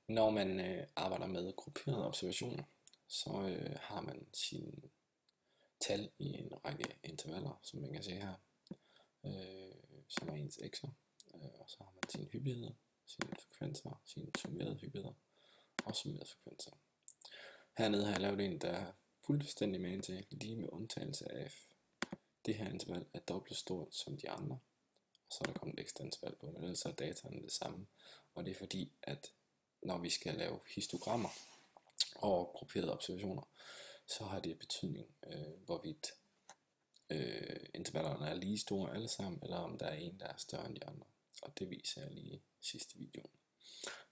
Når man arbejder med grupperede observationer, så har man sine tal i en række intervaller, som man kan se her, som er ens x'er, og så har man sine hyppigheder, sine frekvenser, sine summerede hyppigheder og summerede frekvenser. Hernede har jeg lavet en, der er fuldstændig magen til, lige med undtagelse af det her interval er dobbelt stort som de andre, og så er der kommet et ekstra interval på, men ellers er dataen det samme, og det er fordi, at når vi skal lave histogrammer over grupperede observationer, så har det betydning, hvorvidt intervallerne er lige store alle sammen, eller om der er en, der er større end de andre. Og det viser jeg lige i sidste video.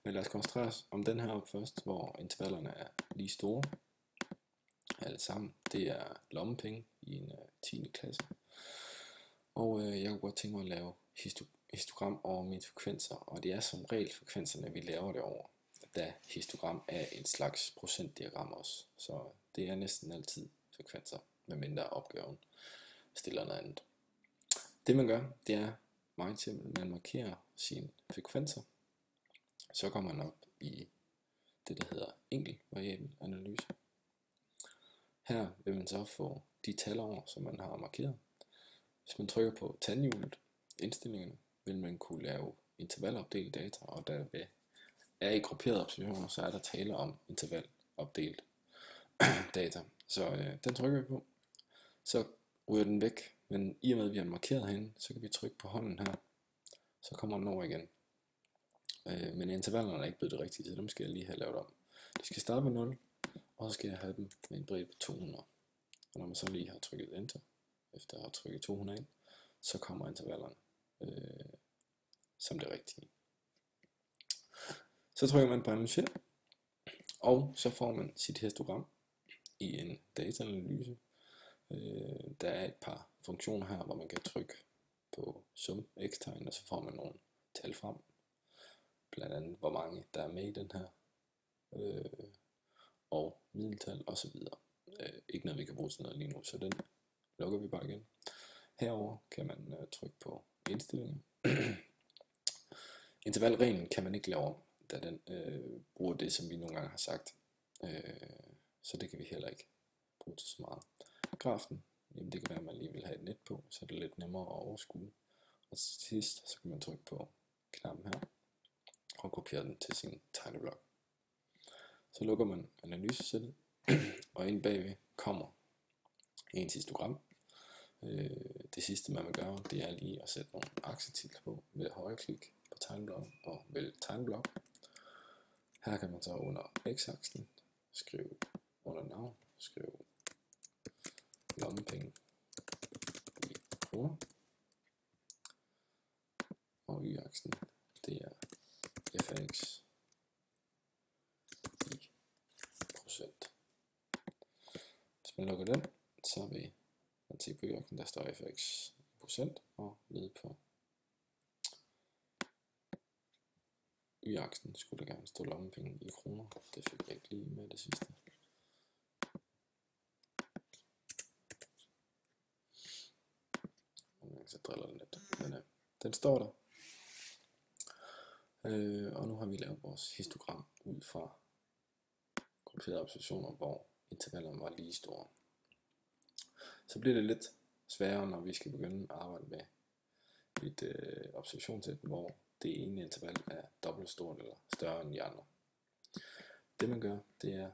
Men lad os koncentrere os om den her op først, hvor intervallerne er lige store alle sammen. Det er lommepenge i en 10. klasse. Og jeg kunne godt tænke mig at lave histogram over mine frekvenser, og det er som regel frekvenserne, vi laver det over, da histogram er et slags procentdiagram også. Så det er næsten altid frekvenser, medmindre opgaven stiller noget andet. Det man gør, det er meget simpelt. Man markerer sine frekvenser, så kommer man op i det, der hedder enkeltvariabel analyse. Her vil man så få de tal over, som man har markeret. Hvis man trykker på tandhjulet, indstillingerne, vil man kunne lave intervalopdelt data, og der er i grupperede observationer, så er der tale om intervalopdelt data. Så den trykker vi på. Så ryger den væk, men i og med at vi har markeret herinde, så kan vi trykke på hånden her, så kommer den over igen. Men intervallerne er ikke blevet det rigtige, så dem skal jeg lige have lavet om. De skal starte med 0, og så skal jeg have dem med en bredde på 200. Og når man så lige har trykket enter, efter at have trykket 200 ind, så kommer intervallerne som det rigtige. Så trykker man på analysere, og så får man sit histogram i en dataanalyse. Der er et par funktioner her, hvor man kan trykke på sum x-tegn, og så får man nogle tal frem. Blandt andet hvor mange der er med i den her, og middeltal og så videre. Ikke noget vi kan bruge til noget lige nu, så den lukker vi bare igen. Herover kan man trykke på indstillinger. Intervalreglen kan man ikke lave om, da den bruger det, som vi nogle gange har sagt. Så det kan vi heller ikke bruge til så meget. Grafen, jamen det kan være, at man lige vil have et net på, så er det lidt nemmere at overskue. Og til sidst, så kan man trykke på knappen her, og kopiere den til sin tegneblok. Så lukker man analysesættet, og ind bagved kommer ens histogram. Det sidste man vil gøre, det er lige at sætte nogle aksetitler på ved højreklik på tegneblokken og vælge tegnblok. Her kan man så under x-aksen skrive under navn, skrive lommepenge i kroner, og y-aksen det er fx i procent. Hvis man lukker den, så vil man se på y-aksen, der står fx i procent, og nede på y-aksen skulle der gerne stå lommepenge i kroner. Det fik jeg ikke lige med det sidste. Så driller den lidt, men den står der. Og nu har vi lavet vores histogram ud fra grupperede observationer, hvor intervallerne var lige store. Så bliver det lidt sværere, når vi skal begynde at arbejde med et observationssæt, hvor det ene interval er dobbelt stort eller større end de andre. Det man gør, det er,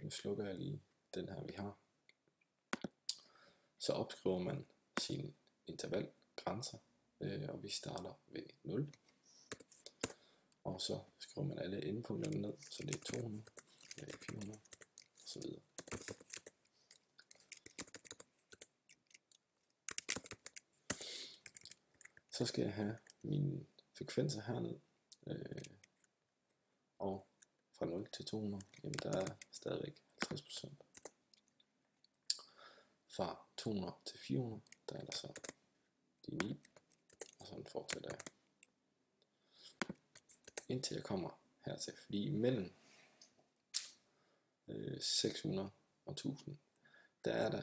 nu slukker jeg lige den her vi har, så opskriver man sine intervalgrænser, og vi starter ved 0. Og så skriver man alle endepunkterne ned, så det er 200, det er 400 og så videre. Så skal jeg have mine frekvenser herned, og fra 0 til 200, jamen der er stadigvæk 50%. Fra 200 til 400, der er der så de 9, og sådan fortsætter jeg. Indtil jeg kommer hertil, fordi mellem 600 og 1000, der er der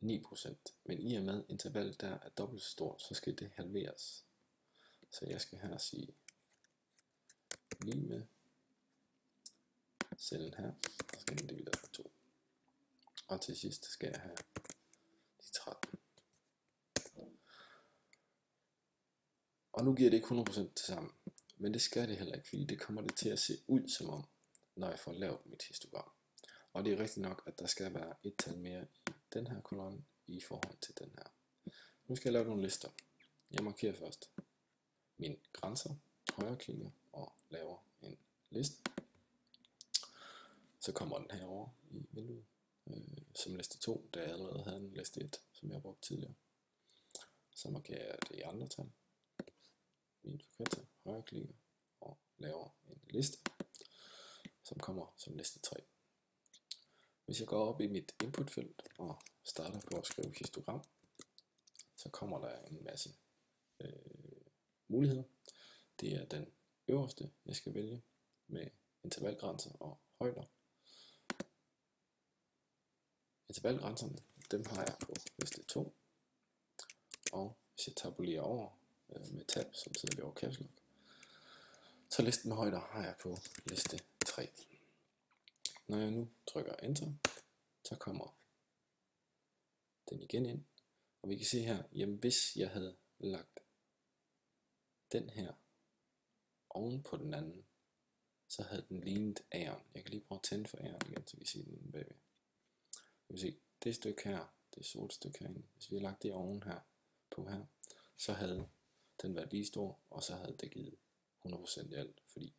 9%, men i og med intervallet der er dobbelt så stort, så skal det halveres. Så jeg skal her sige lige med cellen her, og skal den divideret med 2. Og til sidst skal jeg have de 13. Og nu giver det ikke 100% til sammen, men det skal det heller ikke, fordi det kommer det til at se ud som om, når jeg får lavet mit histogram. Og det er rigtigt nok, at der skal være et tal mere i den her kolonne i forhold til den her. Nu skal jeg lave nogle lister. Jeg markerer først mine grænser, højreklikker og laver en liste. Så kommer den herover i vinduet som liste 2, da jeg allerede havde en liste 1, som jeg brugte tidligere. Så markerer jeg det i andre tal, mine frekvenser, højreklikker og laver en liste, som kommer som liste 3. Hvis jeg går op i mit inputfelt og starter på at skrive histogram, så kommer der en masse muligheder. Det er den øverste, jeg skal vælge med intervalgrænser og højder. Intervalgrænserne, dem har jeg på liste 2. Og hvis jeg tabulerer over med tab, som sidder over caps lock, så listen med højder har jeg på liste 3. Når jeg nu trykker enter, så kommer den igen ind. Og vi kan se her, jamen hvis jeg havde lagt den her oven på den anden, så havde den lignet A'eren. Jeg kan lige prøve at tænde for A'eren igen, så vi kan se den bagved. Vi kan se, det stykke her, det sorte stykke herinde, hvis vi havde lagt det oven her på her, så havde den været lige stor, og så havde det givet 100% i alt, fordi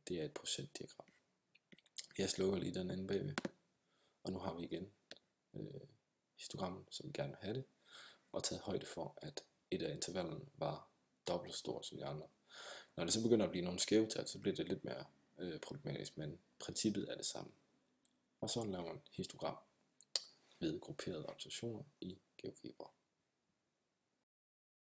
det er et procentdiagram. Jeg slukker lige den anden bagved, og nu har vi igen histogrammet, som vi gerne vil have det, og taget højde for, at et af intervallerne var dobbelt så stort som de andre. Når det så begynder at blive nogle skæve tal, så bliver det lidt mere problematisk, men princippet er det samme. Og så laver man histogram ved grupperede observationer i GeoGebra.